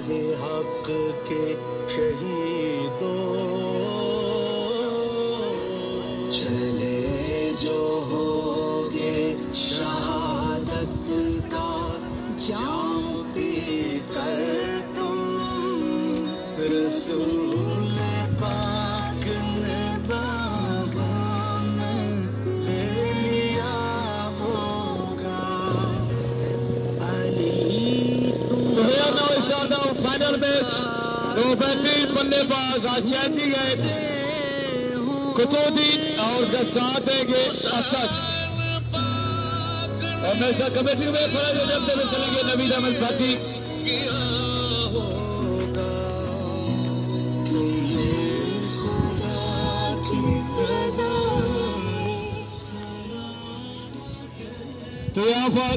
राहे हक के शहीदों, चले जो होगे शहादत का जाम पी कर तुम, रसूल पाक ने बाहों में ले लिया होगा अली। फाइनल मैच, दो बेहतरीन बल्लेबाज आज चैंजी गए, कुतुबुद्दीन और उसका साथ देंगे असद। और मेरे साथ कमेटी में फराज जब में चलेंगे नवीद अहमद भाटी। तो यहाँ पर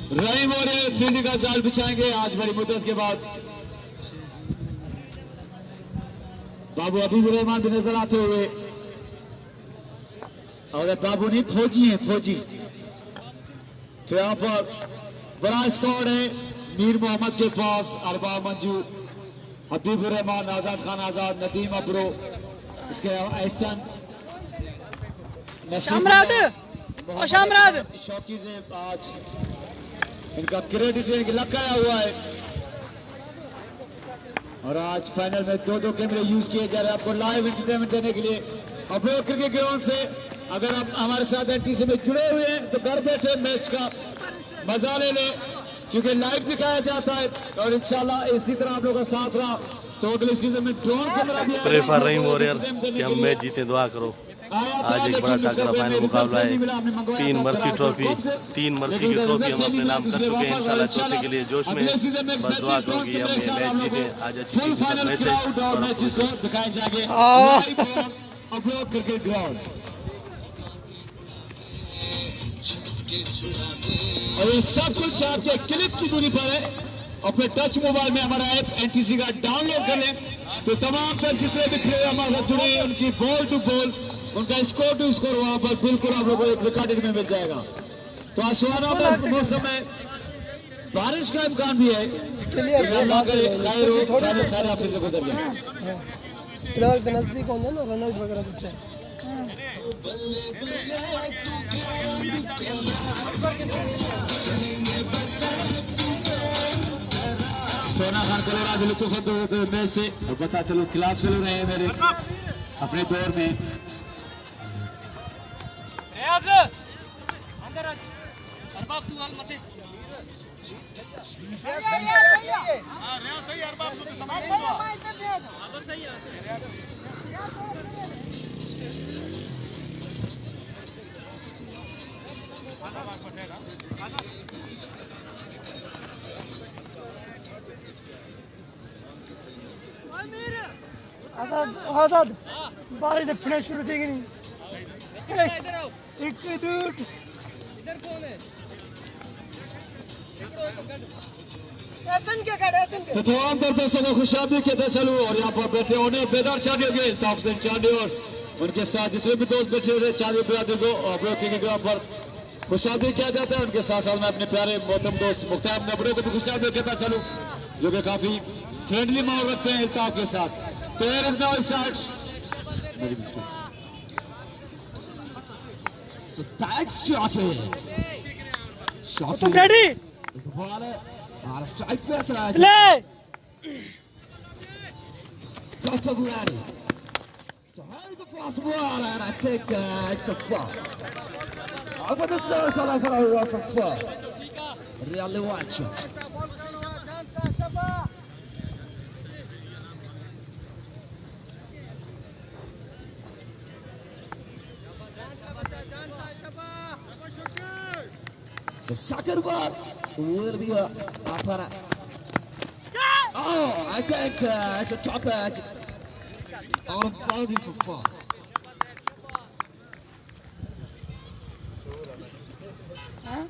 रहीम वॉरियर फील्डिंग का जाल बिछाएंगे आज बड़ी मुद्दत के बाद। बाबू हबीबुर रहमान भी नजर आते हुए, और बाबू नहीं फौजी हैं, फौजी। तो यहाँ पर बड़ा स्क्वाड है, मीर मोहम्मद के पास अरबा मंजू, हबीबुर रहमान, आजाद खान आजाद, नदीम अब्रो, इसके अलावा एहसन, शामराद शौकीज है। आज इनका क्रेडिट लगाया हुआ है। और आज फाइनल में दो कैमरे यूज किए जा रहे हैं आपको लाइव एंटरटेनमेंट देने के लिए। अब्रो क्रिकेट ग्राउंड से अगर आप हमारे साथ एनटीसी में जुड़े हुए हैं तो घर बैठे मैच का मजा ले लें, क्योंकि लाइव दिखाया जाता है। और इंशाल्लाह इसी तरह आप लोगों का साथ रहा तो अगले सीजन में ड्रोन कैमरा भी प्रेफर रहीम वॉरियर कि हम मैच जीते, दुआ करो। आज एक बड़ा तगड़ा फाइनल मुकाबला है, 3 मर्सी ट्रॉफी, 3 मर्सी की ट्रॉफी हम अपने नाम कर चुके हैं। इंशाल्लाह चौथे के लिए जोश में, बस दुआ करो कि हम ये मैच जीते। आज अच्छी मैच है और मैचेस को दिखाए जाएंगे अपलोड क्रिकेट ग्राउंड। और ये सब कुछ आपके क्लिक की दूरी पर है। अपने टच मोबाइल में हमारा ऐप एनटीसी का डाउनलोड कर लें तो तमाम तर जितने भी प्लेयर हमारे साथ जुड़े हैं उनकी बॉल टू बॉल, उनका स्कोर टू स्कोर वहां पर बिल्कुल आप लोगों को एक रिकॉर्डेड में मिल जाएगा। तो आसमानों में मौसम में बारिश का इम्कान भी है, फिर से गुजर जाए नजदीक होंगे ना रन आउट वगैरह कुछ है। सोना खान करोड़ा लुत्फ मैच से पता चलो क्लास फेलो रहे हैं मेरे अपने दौर में। आजाद बारी देखने शुरू थी कि नहीं? एक दूर इधर कौन है? तो तमाम दोस्तों को खुशामदीद कहते चलूं। और यहाँ पर बैठे होने बेदार चांदियों के ताफसीन चांदी और उनके साथ जितने भी दोस्त बैठे हुए चांदी बिरादरी को के ग्राउंड पर खुशामदीद किया जाता है। उनके साथ साथ मैं अपने प्यारे मोहतरम दोस्त मुख्तार नबरों को भी खुशामदीद कहता चलूं, जो कि काफी फ्रेंडली माहौल रखते हैं इल्ताफ के साथ। तो here is now starts. So thanks Shotty. तुम ready? Is the baller on a strike pass and play. Dr. Bulani. So here's the fast ball and I think it's a foul. Over the circle of a foul. Really watch it. So second ball will be a para. Oh, I think it's a top edge. On a boundary for four.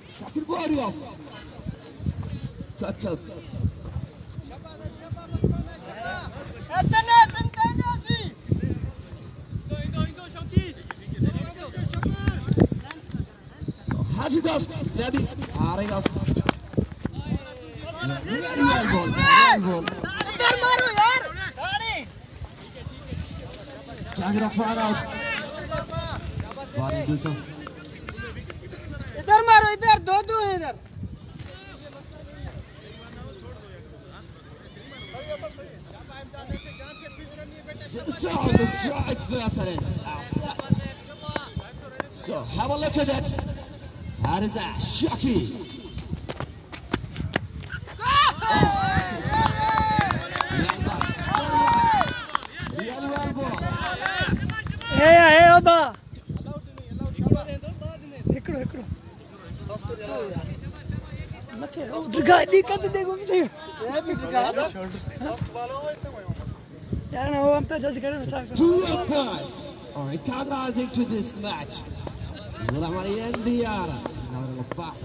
Second ball off. Cut out. So Hajidov, Nabi, Arinov. Very well ball. Well ball. इधर मारो यार Target of far out. Body do so. इधर मारो इधर दो दो है इधर This down, the strike first. So have a look at that. That is a Shaki. Real well ball. ఏ అబ్బా इकड़ो इकड़ो मथे ओ ड्रिगा दिक्कत देखो मुझे ये भी ड्रिगा यार ना वो हम पे जैसे करे ना 2 umpires are recognizing to this match. Bola Maria Ndiara. Now the pass.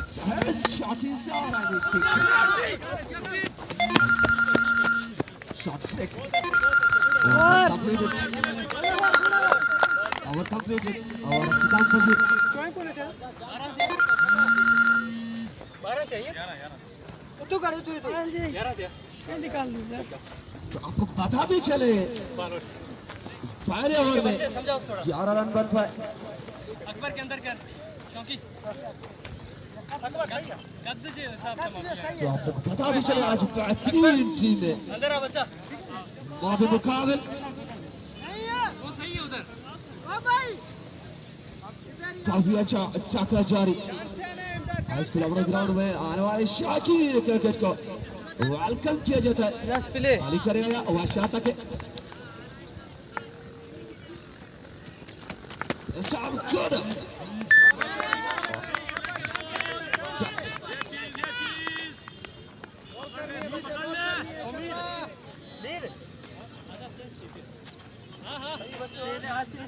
So his shot is down and it kicked. Shot flick. Completed. Our completed. Our composite. तू कर तू जी 11 दिया निकाल दे तो आपको पता भी चले इस पहले ओवर में 11 रन बन पाए अकबर के अंदर कर शौकी गद्दे से हिसाब से मार तो आपको पता भी चले आज बेहतरीन टीम है अंदर आ बच्चा माफी मुकाबिल वो सही है उधर ओ भाई काफी अच्छा चक्कर जारी हाई स्कूल अपने ग्राउंड में आने वाले शाकिर क्रिकेट को वेलकम किया जाता है यस प्ले खाली करेगा वाशा तक This time good.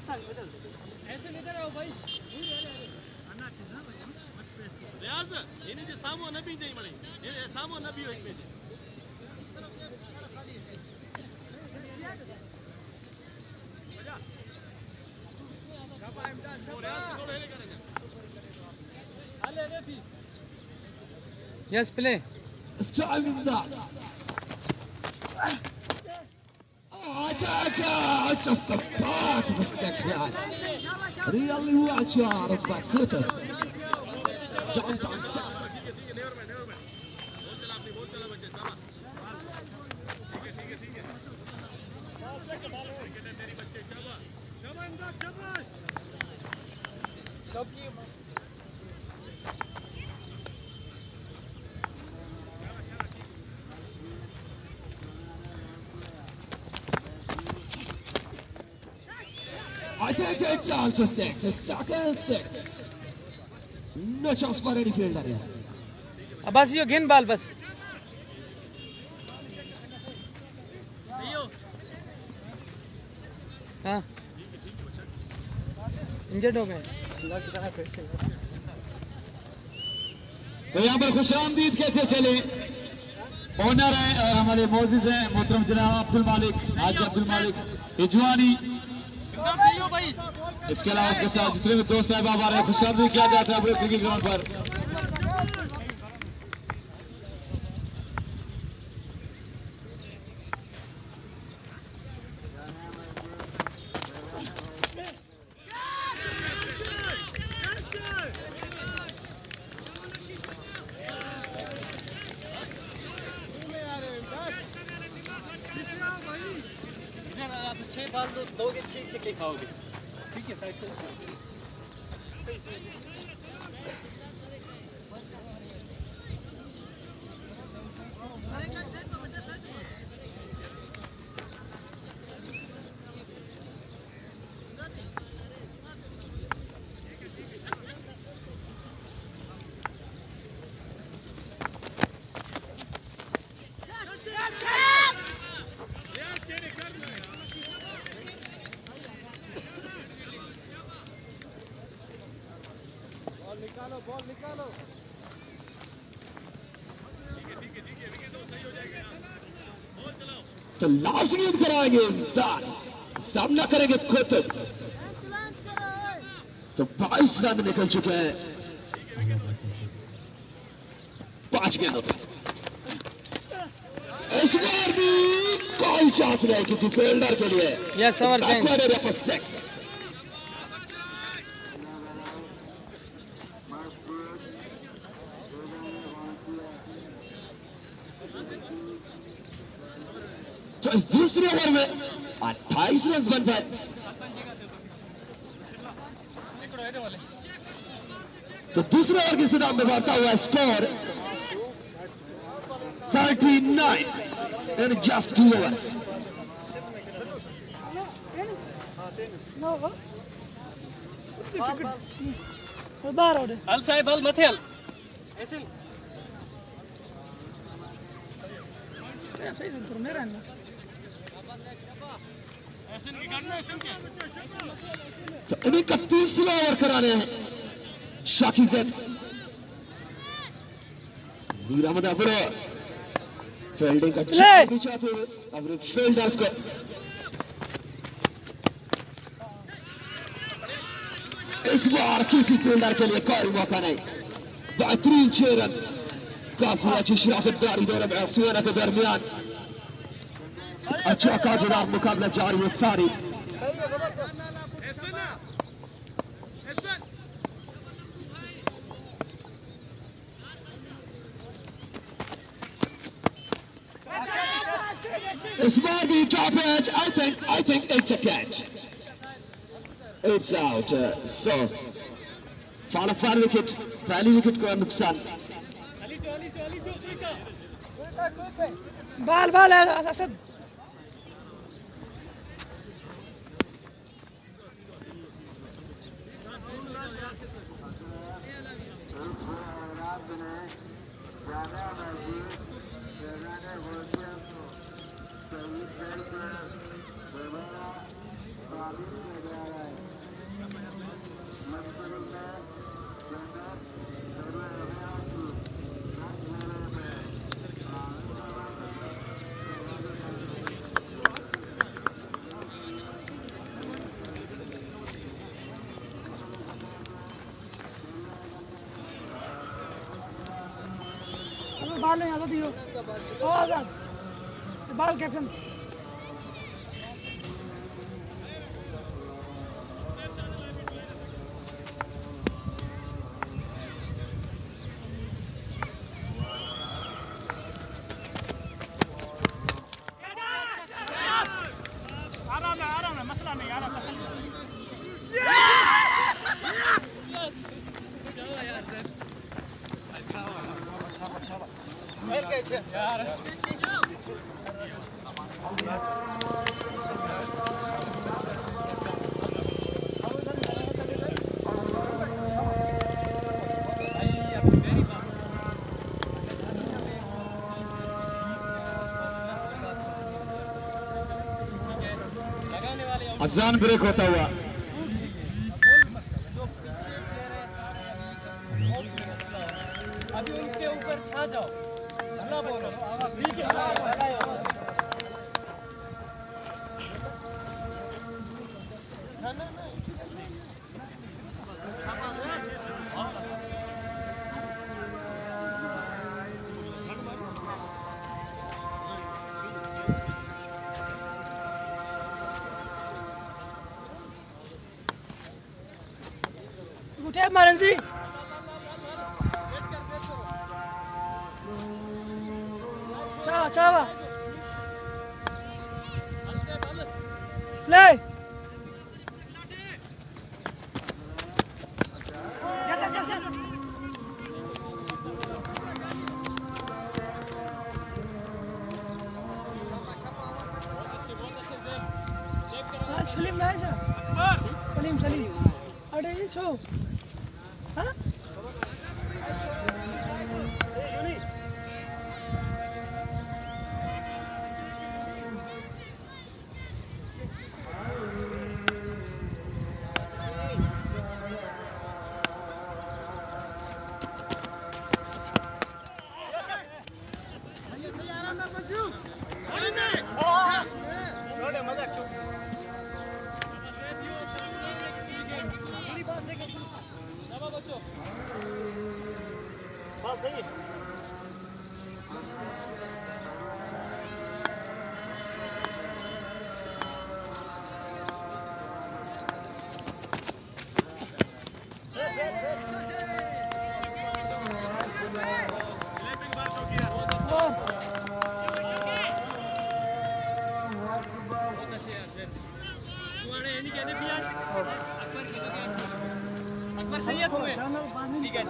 ऐसे निकल आओ भाई रियाज इन्हें जो सामो नबी जाई मणी ये सामो नबी हो एक में yes play It's time is up. Oh, it's off the park of the second. Really watch out of that cutter. John Don six. I think it's also six. It's second six. No chance for any fielder here. अब बस ये गेंद बाल बस हाँ injured हो गए तो यहाँ पर खुशामदीद कहते चले ओनर है और हमारे मोजिज हैं मोहतरम जनाब अब्दुल मालिक हाजी अब्दुल मालिक रिजवानी सही हो भाई इसके अलावा उसके साथ जितने भी दोस्त हैं बाबा रहे खुशामदीद किया जाता है अपने क्रिकेट ग्राउंड पर आप 6 बाल दोगे 6 से खाओगे ठीक है साइड से तो लास्ट गेंद कराएंगे इमदाद, सामना करेंगे कुतुब। तो 22 रन निकल चुके हैं 5 गेंदों पे। इस बार भी कोई चांस नहीं किसी फील्डर के लिए। Yes, our friend. Backward area for 6. तो इस दूसरे ओवर में 28 रन बन पाए। तो दूसरे ओवर की स्थिति में बढ़ता हुआ स्कोर 39 in just 2 overs. बाहर हो Al Saib Al Mathel. मेरा तो इन्हीं का तीसरा ओवर कराने हैं शाकिज़ेद। मीर अहमद अबरो फील्डिंग का भी चाहते हुए अब फील्डर्स को इस बार किसी फील्डर के लिए कोई मौका नहीं। बेहतरीन 6 रन, काफी अच्छी शराफतदारी दोनों बैट्समैनों के दरमियान। अच्छा काजदार मुकाबला जारी है सारी। इस बार भी top edge. I think it's a catch. It's out. So fall of 1 wicket, पहली विकेट को नुकसान। बाल बाल है असद। बाल नहीं आता दियो ओ आजाद बाल कैप्टन आराम है मसला नहीं यार अजान ब्रेक होता हुआ अभी उनके ऊपर छा जाओ भला बोलो उठे मारन सी चावा ले सलीम नहीं सलीम अरे छो हाँ बात सही है। अकबर सही है तुम्हें ठीक है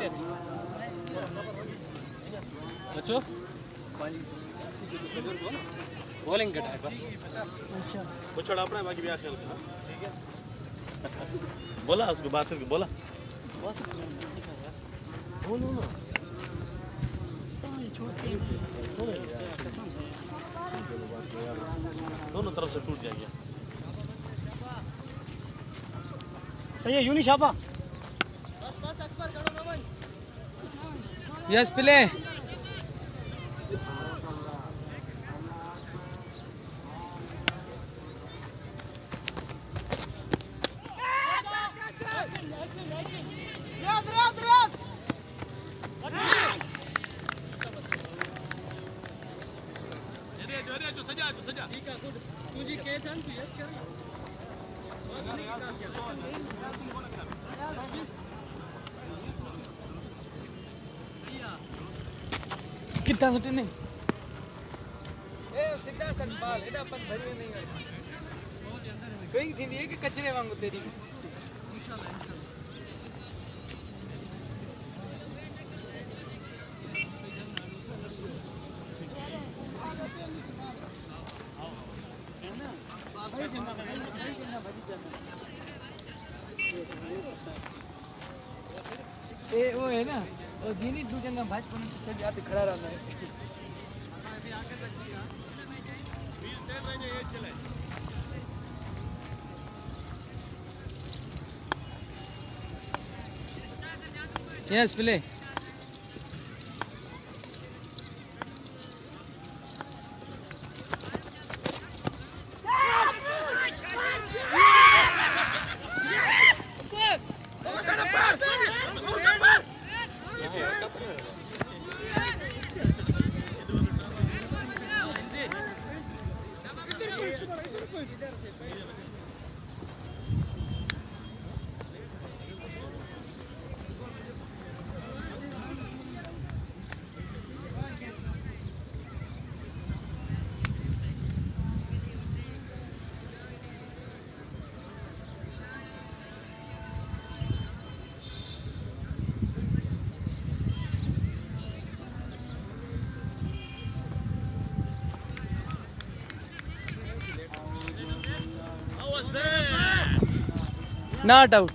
बच्चों बॉलिंग कटा है बस वो छोड़ा अपना बाकी भी आखिर ठीक है बोला उसको बासित को बोला बोलो ना दोनों तरफ से टूट जाएंगे सही है यूनी शाबा यस प्ले जो सजा ठीक है गुड तू जी कैच है तू यस कर कितना सुटे नहीं ए सीधा संभाल एडा अपन भरी नहीं है स्विंग थी है कि कचरे वांगू तेरी ए वो है ना वो जीनी दू जना भाज पर से जाते खड़ा रहना है यस प्ले नॉट आउट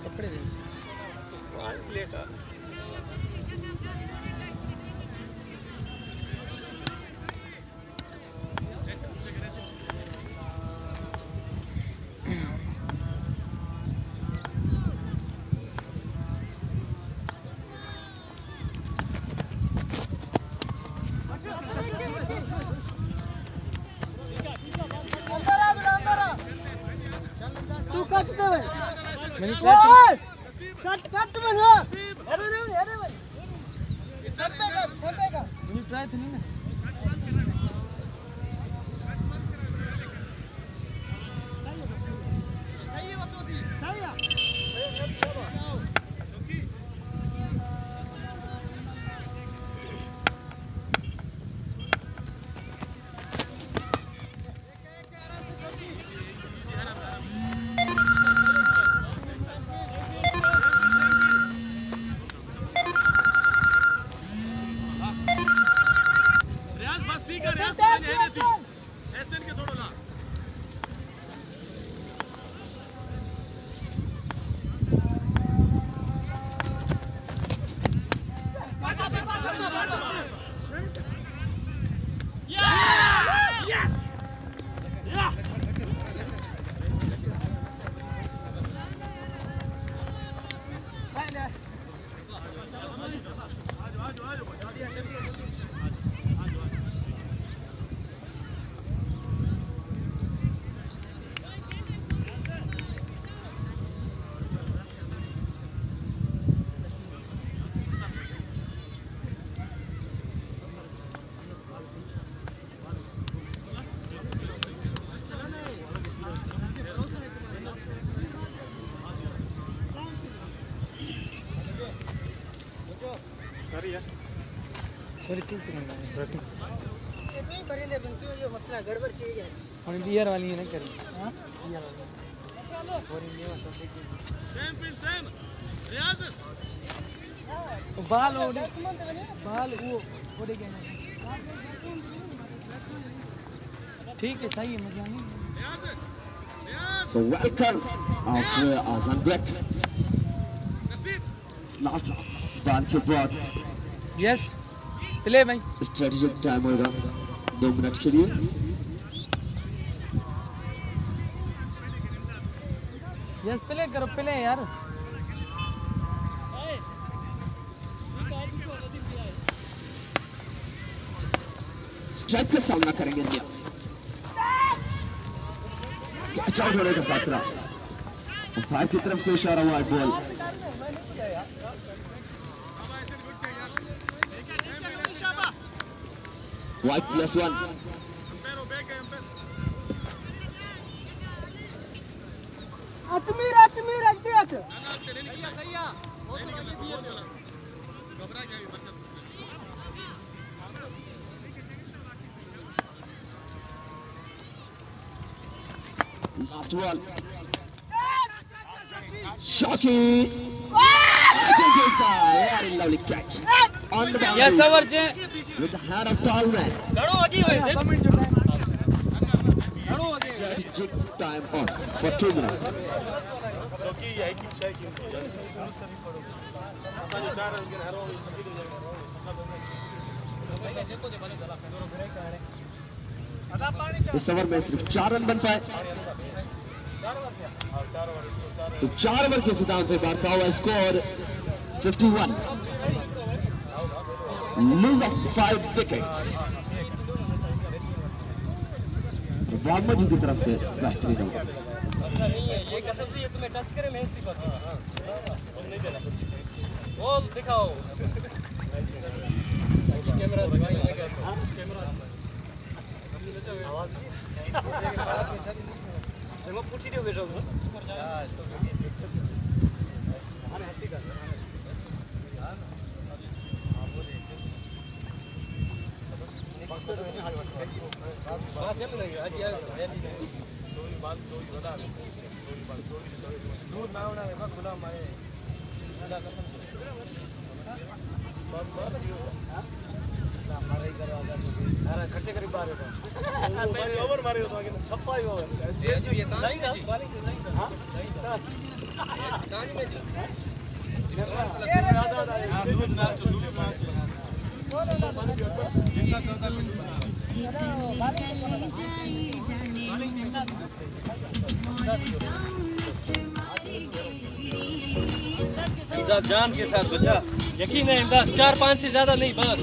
कपड़े दे तू कट दे मैंने ट्राई कट कट बना अरे भाई थपेगा मैंने ट्राई तो नहीं ना सही है बतो दी सही है सॉरी तू करेंगे सॉरी नहीं भरेंगे बिंतु ये मसला गड़बड़ चीज है और बियर वाली है ना करी हां बियर वाली और ये सब देखिए बाल ओडे बाल वो ओडे गए ना ठीक है सही है मतलब नहीं So welcome after Azan break. Last ball के बाद यस प्ले भाई strategic time होगा 2 मिनट के लिए. यस प्ले करो प्ले यार स्ट्राइक का सामना करेंगे इंडिया. कैच आउट होने का खतरा. अंपायर की तरफ से इशारा हुआ है ball. White +1. अतमीर अगतियत Last one. Shocking. I think it's a very lovely catch on the boundary yes over J with the hand of Tallman. घणो अगी होय से घणो अगी Strategic time on for 2 minutes. इस ओवर में सिर्फ 4 रन बन पाए. तो 4 ओवर के खिताब पे बढ़ता हुआ स्कोर 51. Lose of 5 wickets. मोहम्मद की तरफ से बेहतरीन होगा. ये कसम से ये तुम्हें टच करे मैं इस्तीफा दूंगा बॉल दिखाओ कैमरा दिखाई कैमरा आवाज मैं पूछी दियो बेटा अरे हत्ती का बात चल रही है आज यार दूर ना होना है खुला मारे बस मारे करो अरे खट्टे करीब बाहर होगा पहले ओवर मारे तो आगे सफाई ओवर जेस जो ये नहीं था बालिंग नहीं था हां नहीं था ताज में जी दूध मैच इमदाद जान के साथ बचा. यकीन है इमदाद 4-5 से ज्यादा नहीं बस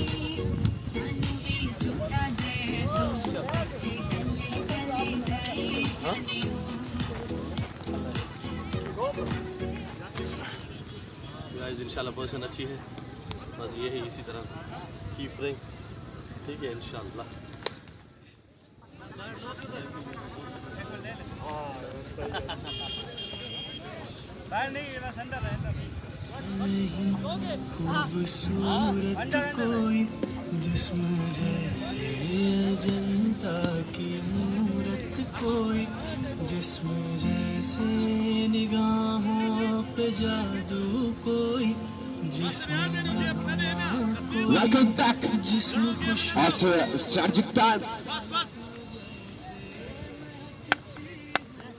गाइस इंशाल्लाह पोजीशन अच्छी है. बस ये है इसी तरह कीप प्लेइंग. ठीक है इंशाल्लाह. बाहर नहीं है बस अंदर है खूबसूरत कोई जिस्म जैसे अजंता की मूरत कोई जिस्म जैसे निगाहों पे जादू कोई जिस्म Welcome back जिस्म खुश after strategic time.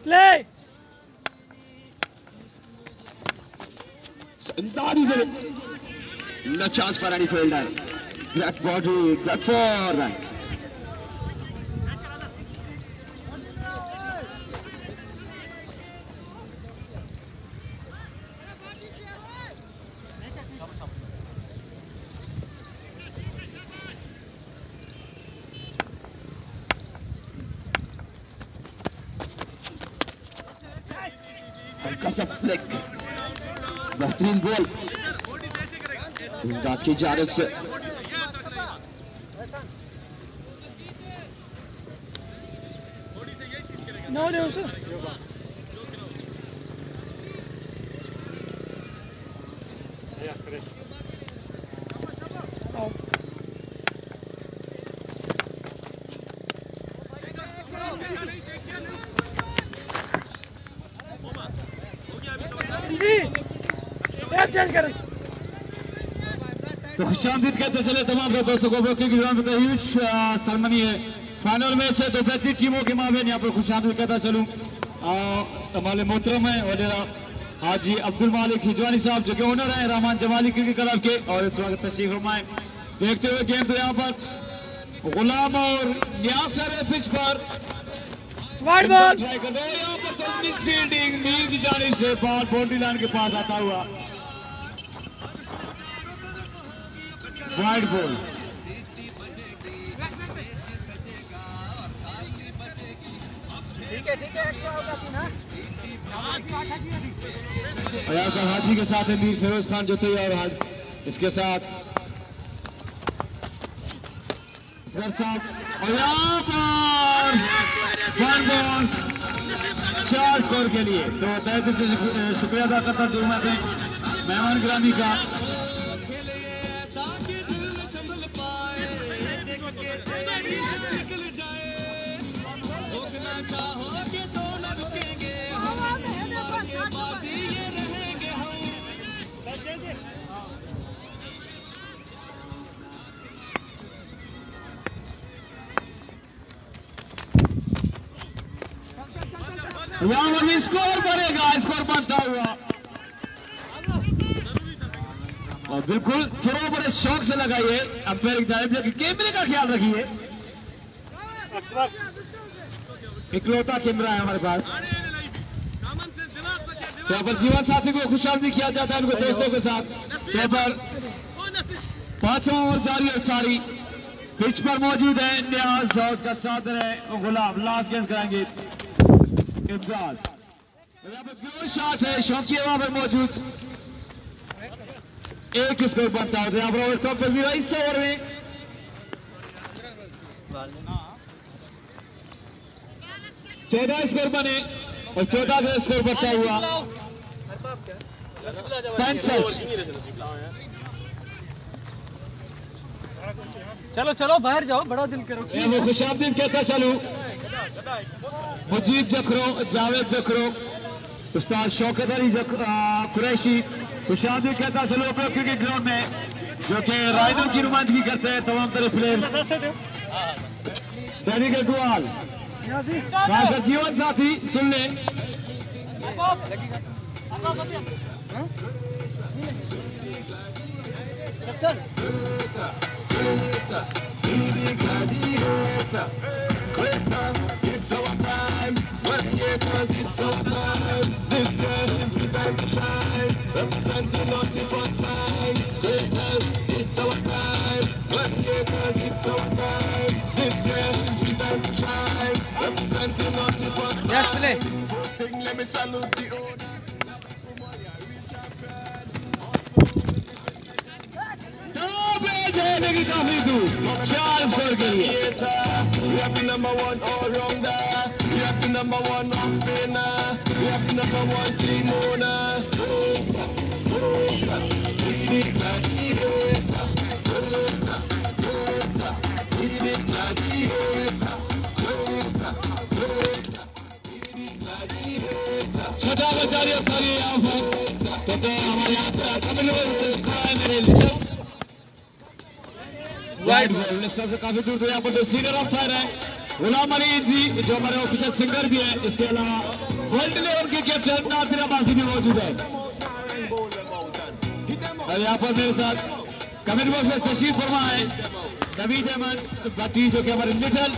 Play So Imdad is in. No chance for any fielder. Great body, great 4 runs. हल्का सा फ्लिक. बेहतरीन बॉल इमदाद की जानिब से. No no sir tap change कर तो खुशामदीद कहते चले तमाम दोस्तों को क्योंकि ह्यूज सेरेमनी है, फाइनल मैच है, तो बेहतरीन टीमों के माबेन यहाँ पर खुशामदीद कहता चलूँ हमारे मोहतरम है वगैरह हाजी अब्दुल मालिक हिजवानी साहब जो कि ओनर है रहमान जमाली क्रिकेट क्लब के, और इस वक्त तशरीफ फरमाए। देखते हुए गेम तो यहाँ पर गुलाम और नियाज सर है पिच पर वाइड बॉल ट्राई कर रहे हैं यहाँ पर, तो मिस फील्डिंग मीर की जानिब से बॉल बाउंड्री लाइन के पास आता हुआ वाइड बॉल। ठीक है एक्स्ट्रा होगा तू ना। यहाँ पर हाजी के साथ है मीर फिरोज खान जो तैयार है इसके साथ असगर साहब, और यहाँ पर वन बॉल 4 स्कोर के लिए। तो तहे दिल से शुक्रिया अदा करता हूँ मैं मेहमान गिरामी का। यहाँ पर भी स्कोर बनेगा, स्कोर बनता हुआ, और बिल्कुल थ्रो बड़े शौक से लगाइए अंपायर की जानिब से, कैमरे का ख्याल रखिए, इकलौता कैमरा है हमारे पास। यहाँ पर जीवन साथी को खुशामदी किया जाता है उनको दोस्तों के साथ। यहाँ पर 5वां ओवर जारी और सारी पिच पर मौजूद है न्याज और उसका साथ है गुलाम, लास्ट गेंद कराएंगे इम्तियाज। यहाँ पर प्योर शॉट है शौकिया वहां पर मौजूद, एक स्कोर बनता है। यहाँ पर ओवर टॉप पर 20 ओवर में 14 स्कोर बने और 14 का स्कोर बनता हुआ 65। चलो चलो बाहर जाओ, बड़ा दिल करो। मैं खुशामदीन कहता चलूं मुजीब जखरो, जावेद जखरो, उस्ताद शौकत अली कुरैशी, खुशामदीन कहता चलूं अपने क्रिकेट ग्राउंड में जो कि राइडर की नुमाइंदगी करते हैं तमाम तरह प्लेयर। दैनिक दुआल खासकर जीवन साथी सुन ले। Yes, play. काफी दूर 4 स्कोर के लिए। छठा बचारी यहाँ पर तो हमारे यहाँ वाइड बॉल से काफी दूर। तो यहाँ पर जो सीनियर अंपायर है गुलाम अली जी जो हमारे ऑफिशियल सिंगर भी है, इसके अलावा वर्ल्ड लेवल के कैप्टन नासिर अब्बासी भी मौजूद है। और यहाँ पर मेरे साथ कमेंट बॉक्स में तशरीफ फरमा है नवीद अहमद भट्टी जो कि हमारे लिटिल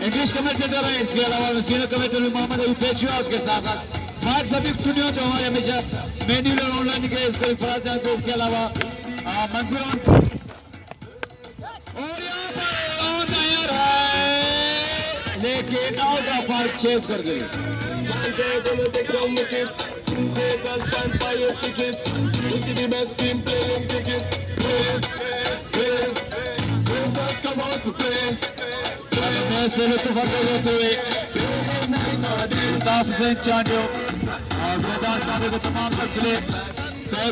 इंग्लिश कमेंटेटर है। इसके अलावा सीनियर कमेंटेटर मोहम्मद अली पेशवा, उसके साथ साथ फाइव सभी टूर्नियों जो हमारे हमेशा मेन्यू ऑनलाइन के इसको फराज जानते हैं। इसके अलावा मंजूर और यहाँ पर तैयार है लेकिन आउट ऑफ पार्क चेज कर गई। से लुत्फ होते हुए चांडियो और मैदान सामने को तमाम तरफले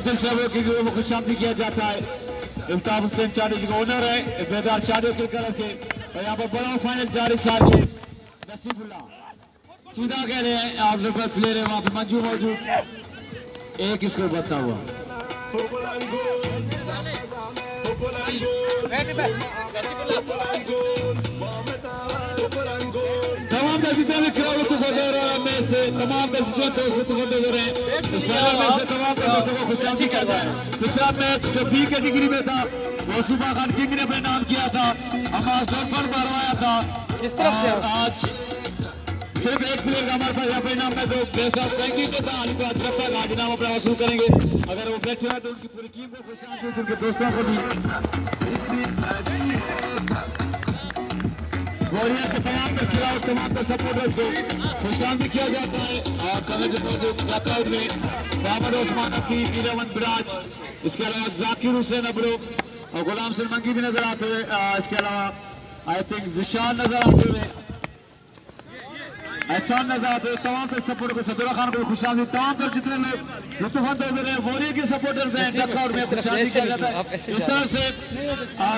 दिल से वो खुशामदी किया जाता है। इल्ताफ हुसैन चांडियो जी का ओनर है बेदार चांडियो क्रिकेट के। और यहाँ पर बड़ा फाइनल जारी साल के नसीबुल्ला सीधा कह रहे हैं आप लोग प्लेयर है वहाँ पे मंजू मौजूद। एक इसको बढ़ता हुआ तमाम जितने भी खिलाड़ी में से तमाम जितने दोस्त हो रहे हैं इस फाइनल में से तमाम दर्शकों को खुशामदी कहता है। पिछला मैच जो बी कैटेगरी में था वो सुबह खान किंग ने अपने नाम किया था, हमारा फंड भरवाया था। किस तरफ से आज सिर्फ एक प्लेयर का हमारे पास यहाँ परिणाम में तो पैसा बैंकिंग के था आज नाम अपना वसूल करेंगे। अगर वो बैठे हुए तो उनकी पूरी टीम को खुशामदी, उनके दोस्तों को भी, वॉरियर के तमाम के खिलाफ तमाम के सपोर्टर्स को खुशामदी किया जाता है। और कमेटी क्राउड में मोहम्मद उस्मान हफीज, नीलमन बिराज, इसके अलावा जाकिर हुसैन अबरो और गुलाम सिंह मंगी भी नजर आते हुए, इसके अलावा आई थिंक जिशान नजर आते हुए, एहसान नजर आते हुए, तमाम के सपोर्टर को सदुल्ला खान को खुशामदी, तमाम पर जितने लोग लुत्फानंद हो रहे हैं वॉरियर के सपोर्टर्स हैं क्राउड में खुशामदी किया जाता है। इस तरह से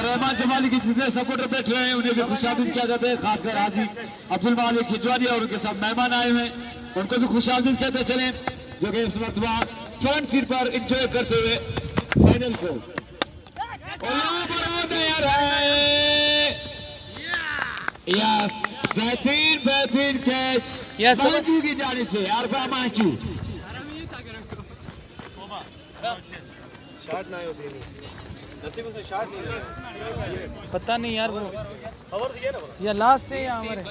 रहमान जमाली के जितने सपोर्टर बैठ रहे हैं उन्हें भी खुशामदी किया जाता है। खासकर हाजी अब्दुल मालिक खिजवानी और उनके साथ मेहमान आए हुए हैं, उनको भी खुशामदी कहते चले, जो कि इस मरतबा फ्रंट सीट पर एंजॉय करते हुए फाइनल को। और यहाँ पर यस बेहतरीन कैच मांचू की जानिब से अरबा मांचू। शॉट ना हो देनी नसीब उसने शॉट नहीं दिया। पता नहीं यार वो खबर दिया ना या लास्ट है या हमारे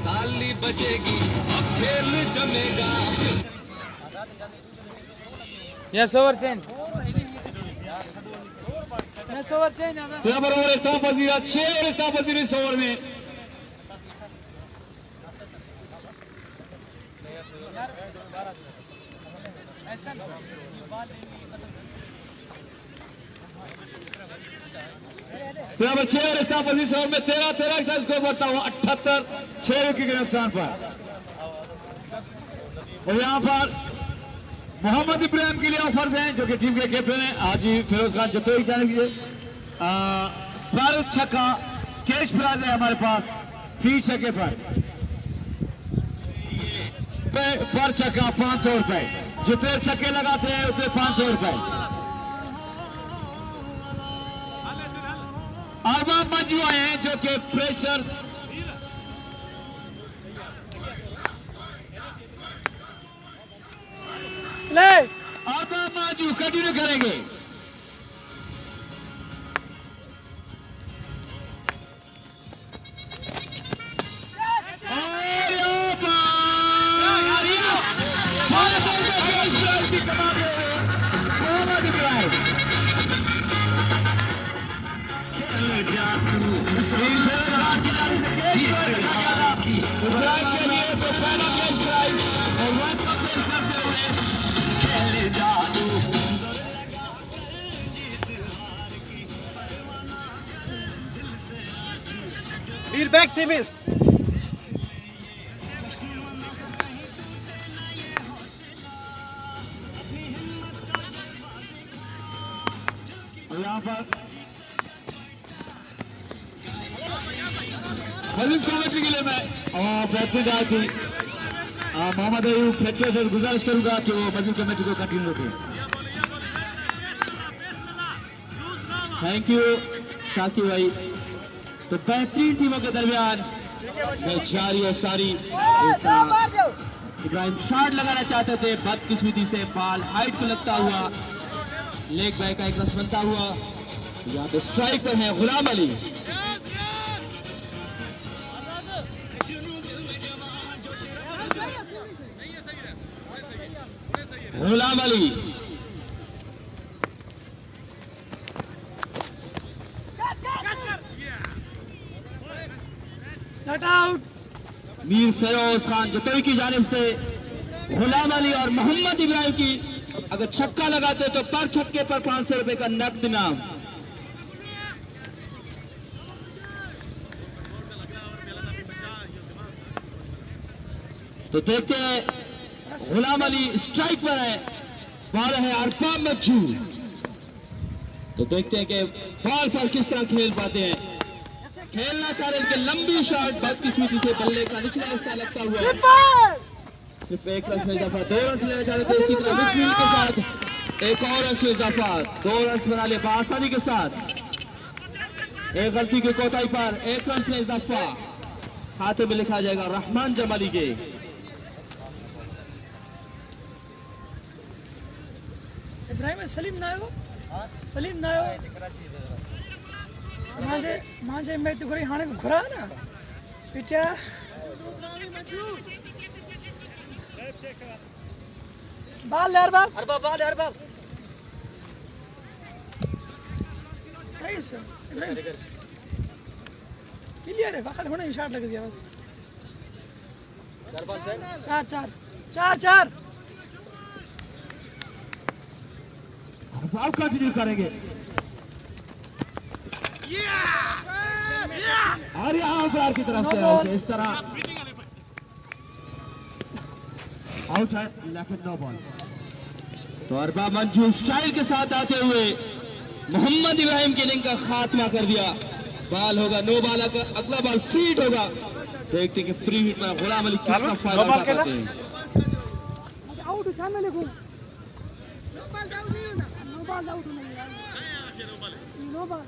ताली बजेगी अब खेल जमेगा। Yes over change, yes over change आधा और इस्ताम पजीर 6 और इस्ताम पजीर इस ओवर में। और इस्ताम पजीर इस ओवर में 13 का स्कोर बढ़ता हुआ 78 6 विकेट के नुकसान पर। और यहाँ पर मोहम्मद इब्राहिम के लिए ऑफर्स हैं जो कि टीम के कैप्टन हैं हाजी फिरोज खान जतोई जाने के लिए। पर छक्का कैश प्राइज है हमारे पास फी छक्के पर छक्का 500 रुपए, जितने छक्के लगाते हैं उतने 500 रुपए। अरबाब मंजू आए हैं जो कि प्रेशर ले अरबाब मंजू कंटिन्यू करेंगे। वीर बैक थे वीर यहाँ पर मजीद कमेंट्री के लिए मैं बेहतरीन आई थी मोहम्मद अयूब फेचर से गुजारिश करूंगा कि वो मजीद कमेंट्री को कंटिन्यू रखें। थैंक यू साथी भाई। तो बेहतरीन टीमों के दरमियान जारी और सारी इब्राहिम शॉट लगाना चाहते थे, बदकिस्मती से बॉल हाइट को लगता हुआ लेग बैक का एक रन बनता हुआ। यहाँ पे स्ट्राइक पे है गुलाम अली। Ghulam Ali not out. मीर फिरोज खान जतोई की जानिब से गुलाम अली और मोहम्मद इब्राहिम की अगर छक्का लगाते तो पर छक्के पर 500 रुपए का नकद इनाम। तो देखते हैं गुलाम अली स्ट्राइक पर है, बॉल है अरबाब मंजू। तो देखते हैं कि बॉल पर किस तरह खेल पाते हैं। खेलना चाह रहे थे लंबी शॉट, बदकिस्मती से बल्ले का निचला हिस्सा लगता हुआ सिर्फ एक रन में इजाफा, 2 रन लेना चाहते थे। इसी तरह मिडफील्ड के साथ एक और रन में इजाफा, 2 रन बना ले आसानी के साथ। एक गलती की कोताही पर 1 रन में इजाफा खाते में लिखा जाएगा रहमान जमाली के। इब्राहिम सलीम ना आयो, सलीम ना आयो मांझे मैं तो घरे हाणे घुरा ना पिटिया बाल यार बाप अरबाब बाल अरबाब सही से क्लियर है, बाखर होने शॉट लग दिया बस। 4 अरबाब कंटिन्यू करेंगे और यहाँ अंपायर की तरफ से इस तरह आउट है, लेकिन नो बॉल। तो अरबाब मंजू स्टाइल के साथ आते हुए मोहम्मद इब्राहिम की इनिंग का खात्मा कर दिया। बॉल होगा नो बॉल, अगला बॉल फीट होगा। देखते हैं कि फ्री हिट में गुलाम अली कितना फायदा उठा पाते हैं। आउट सामने देखो, नो बॉल आउट नहीं यार, नो बॉल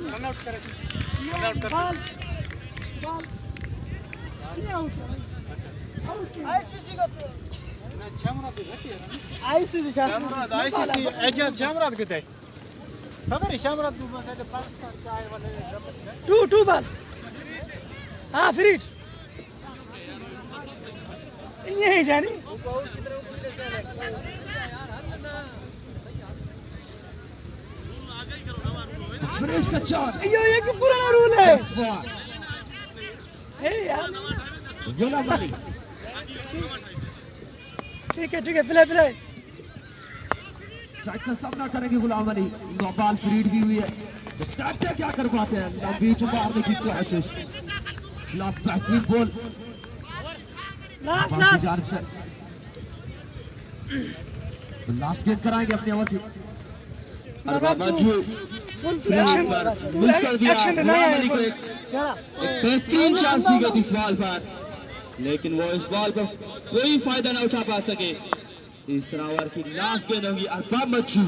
रनआउट करे आईसीसी का आईसीसी एजाज शामरात किथे खबर है शामरात को पाकिस्तान चाय वाले 2 बॉल हाँ फ्री हिट यही जानी फ्रेश का चांस, यो ये कि पुराना रूल है हे यार। गुलाम अली ठीक है प्ले स्ट्राइक का सामना करेंगे Ghulam Ali. No ball free hit भी हुई है, तो देखते क्या कर पाते हैं। लंबी मारने की कोशिश, फ्लॉप बेहतरीन बॉल लास्ट लास्ट गेंद कराएंगे अपनी ओवर की। अरबाब मंजू फुल मिस कर दिया। गुलाम अली को एक बेहतरीन चांस दी गई इस बॉल पर, लेकिन वो इस बॉल पर कोई फायदा ना उठा पा सके। तीसरा ओवर की लास्ट गेंद होगी अरबाब मंजू।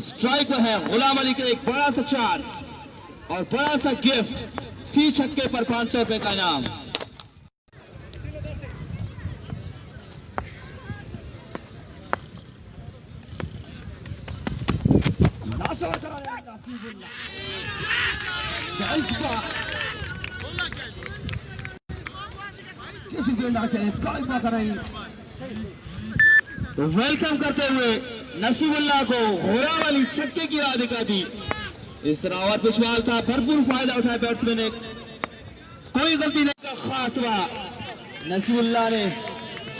स्ट्राइक पर है गुलाम अली का एक बड़ा सा चांस और बड़ा सा गिफ्ट, फी छक्के पर 500 रुपए का इनाम। किसी फील्डर के कायमा कराई, तो वेलकम करते हुए नसीबुल्लाह को घोड़ा वाली छक्के की राह दिखा दी। इस ओवर पिच बॉल था, भरपूर फायदा उठाया बैट्समैन ने, कोई गलती नहीं का खात्मा। नसीबुल्लाह ने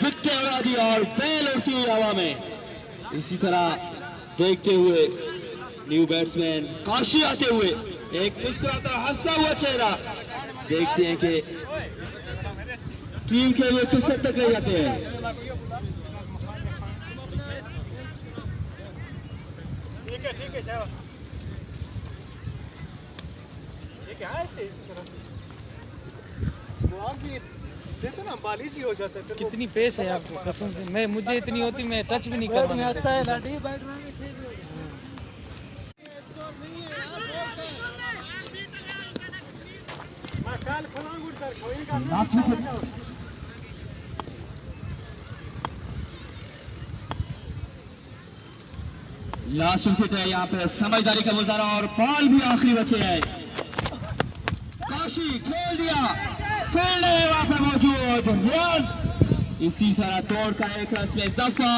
विकेट उड़ा दी और बैल उड़ती हुई हवा में। इसी तरह देखते हुए न्यू बैट्समैन काशी आते हुए एक मुस्कुराता हंसा हुआ चेहरा, देखते हैं कि टीम के लिए किस हद तक ले जाते हैं। ठीक है ऐसे इस तरह से वो आगे देखो ना बाल इजी हो जाता है। कितनी पेस है आपको कसम से, मैं मुझे इतनी होती मैं टच भी नहीं कर पाता। आता है लाठी बैट में लास्ट विकेट है यहाँ पे, समझदारी का मुजाहरा और बॉल भी आखिरी बचे है। काशी खेल दिया, फील्ड है वहां पे मौजूद, यस। इसी तरह तोड़ का एक रन में इजाफा।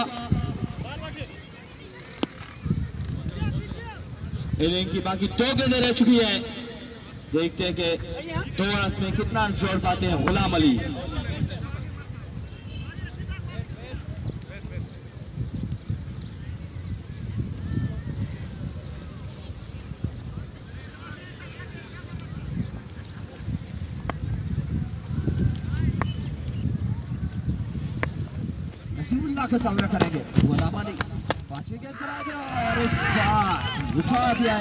इनिंग की बाकी 2 गेंदें रह चुकी है, देखते हैं कि 2 रन में कितना जोड़ पाते हैं गुलाम अली। नसीमुल्लाह का सामना करेंगे। गुलाम अली पांचवी गेंद करा दिया और इस बार उठा दिया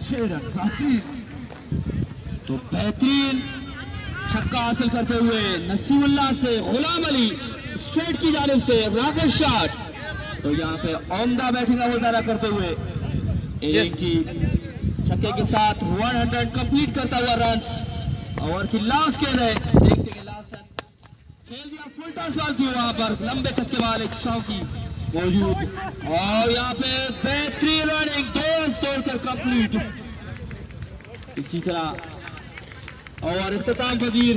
शेरन बेहतरीन। तो बेहतरीन छक्का हासिल करते हुए नसीमुल्लाह से गुलाम अली स्ट्रेट की जानिब से रॉकेट शॉट। तो यहाँ पे औमदा बैटिंग का मुजाहरा करते हुए एक की छक्के के साथ 100 कंप्लीट करता हुआ रन्स। ओवर की लास्ट गेंद है, देखते हैं लास्ट रन खेल दिया फुल टॉस बॉल की, वहां पर लंबे कद के बाद एक शौकी मौजूद और यहाँ पे बेहतरीन रनिंग 2 रन तोड़कर कंप्लीट। इसी तरह और इख्तिताम पजीर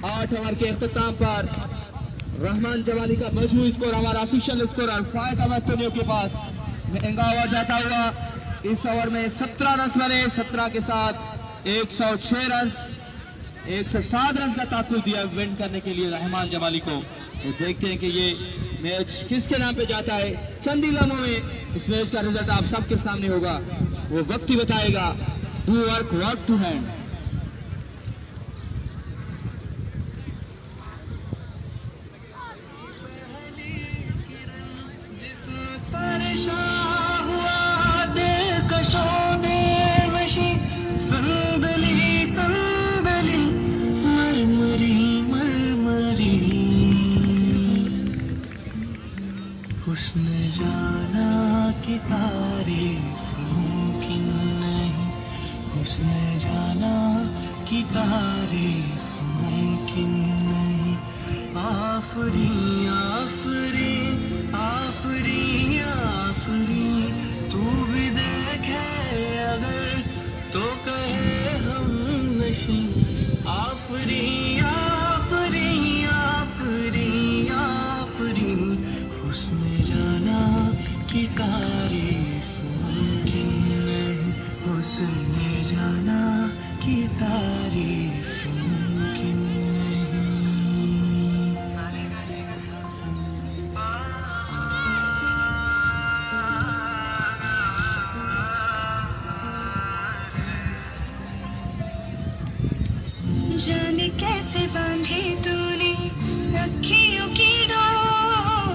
8 ओवर के इख्तिताम पर रहमान जवानी का मजमूई स्कोर हमारा ऑफिशियल स्कोर फायद अहमद तनियो के पास महंगा हुआ जाता हुआ। इस ओवर में 17 रन बने, 17 के साथ 106 रन 107 रन का ताकुल दिया विन करने के लिए रहमान जमाली को। तो देखते हैं कि ये मैच किसके नाम पे जाता है। चंद ही लम्हों में इस मैच का रिजल्ट आप सबके सामने होगा, वो वक्त ही बताएगा। Do work work to hand. उसने जाना कि तारीफ मुमकिन नहीं, उसने जाना कि तारीफ मुमकिन नहीं। आफरी आफरी आफरी आफरी तू भी देखे अगर तो कहे हम नशी। आफरी आफरी आफरी आफरी उसने जाना कि तारीफ मुमकिन नहीं, उसने जाना कि तारीफ मुमकिन नहीं। जाने कैसे बांधे तूने अखियों की डोर,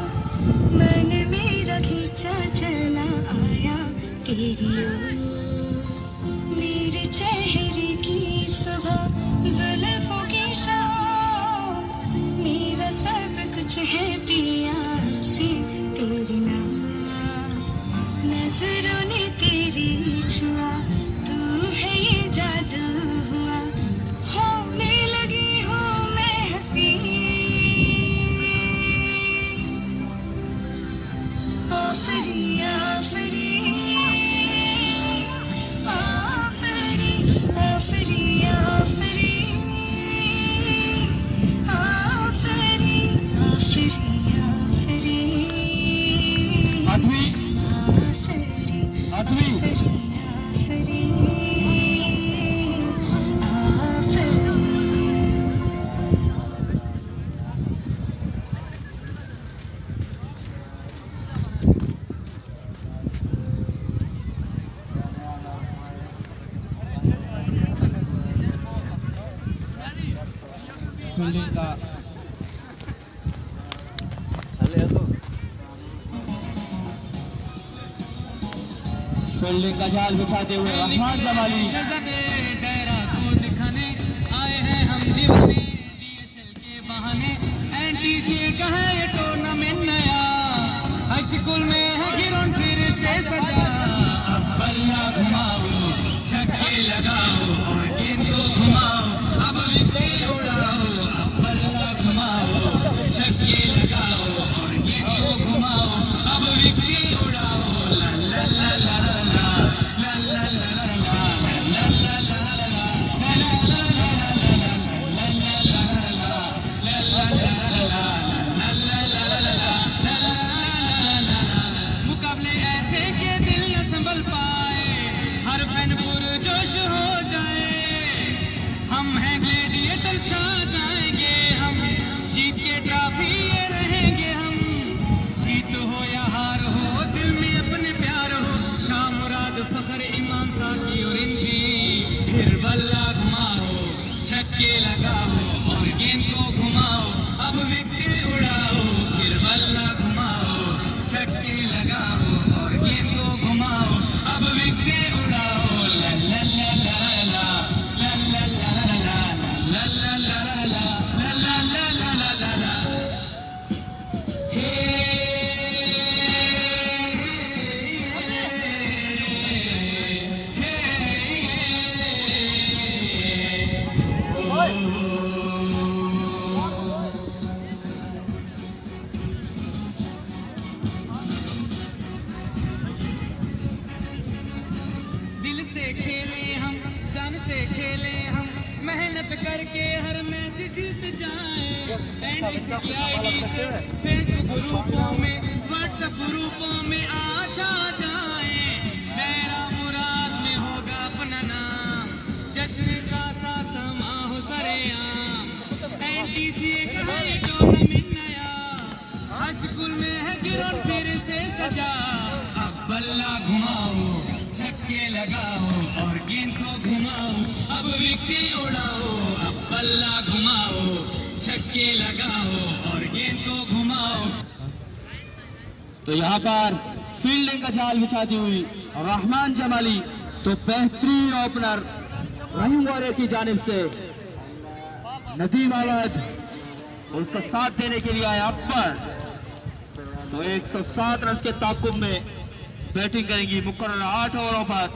मन मेरा खींचा चला आया तेरी ओर। मेरे चेहरे की सुबह जुल्फों की शाम, मेरा सब कुछ है पिया से तेरे नाम। नजरों ने तेरी छुआ, तू है ये जादू हुआ, होने लगी हूँ मैं हंसी। आफरी आफरी आफरी आफरी आफरी आफरी आफरी आफरी आठवीं आठवीं आफरी फील्डिंग का फील्डिंग का जाल बिछाते हुए रहमान जमाली। डेरा को दिखाने आए हैं हम दीवाने, DSL के बहाने एंटी से कहा ये टूर्नामेंट नया। हाई स्कूल में है ग्राउंड फिर से सजा। अब बल्ला घुमाओ, छक्के लगाओ और गेंद को घुमाओ, अब विकेट उड़ाओ। अब बल्ला घुमाओ, छक्के लगाओ और गेंद को घुमाओ, अब विकेट उड़ाओ। ला ला ला ला ला ला ला ला ला ला ला ला ला। की आईडी से फेसबुक ग्रुपों में व्हाट्सएप ग्रुपों में आजा जाए, मेरा मुराद में होगा अपना नाम, जश्न का सा समा हो सरेआम। एनटीसीए का है ये टूर्नामेंट नया, हाई स्कूल में है ग्राउंड फिर से सजा। अब बल्ला घुमाओ, छक्के लगाओ और गेंद को घुमाओ, अब विकेट उड़ाओ। अब बल्ला घुमाओ, छक्के लगाओ और गेंद को घुमाओ। तो यहाँ पर फील्डिंग का जाल बिछाती हुई रहमान जमाली, तो बेहतरीन ओपनर रहीम वारियर की जानिब से नदीम अहमद उसका साथ देने के लिए आया अपर। तो 107 रन के ताकुब में बैटिंग करेंगी। मुकर्रर 8 ओवरों पर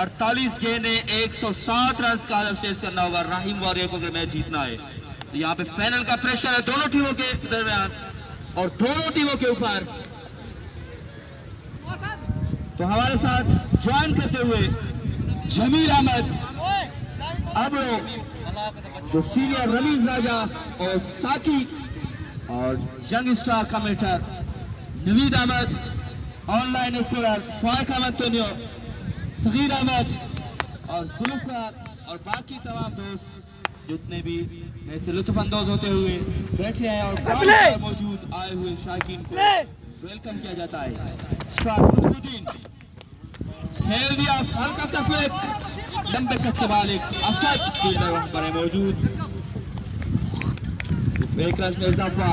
48 गेंदें, 107 रन का हदफ शेष करना होगा रहीम वारियर को अगर मैच जीतना है। तो यहाँ पे फाइनल का प्रेशर है दोनों टीमों के दरमियान और दोनों टीमों के ऊपर। तो हमारे साथ ज्वाइन करते हुए जमील अहमद, अबरो, जो सीनियर रमीज राजा और साकी और young star commentator Naveed Ahmed, online scorer Faiq Ahmed Tonio, Saghir Ahmed और जुल्फकार और बाकी तमाम दोस्त जितने भी ऐसे लुत्फ अंदोज होते हुए बैठे हैं और ग्राउंड पर मौजूद आए हुए शायकीन को वेलकम किया जाता है। स्टार कुतुबुद्दीन खेल दिया, हल्का सा फ्लिप, लंबे कट वाले असद फील्डर वहां पर है मौजूद। सिर्फ 1 रन में इजाफा,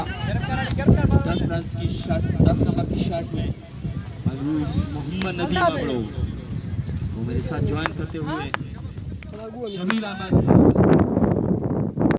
10 रन की शॉट, 10 नंबर की शॉट में मलरूस मोहम्मद नदीम अबरो वो मेरे साथ ज्वाइन करते हुए जमील अहमद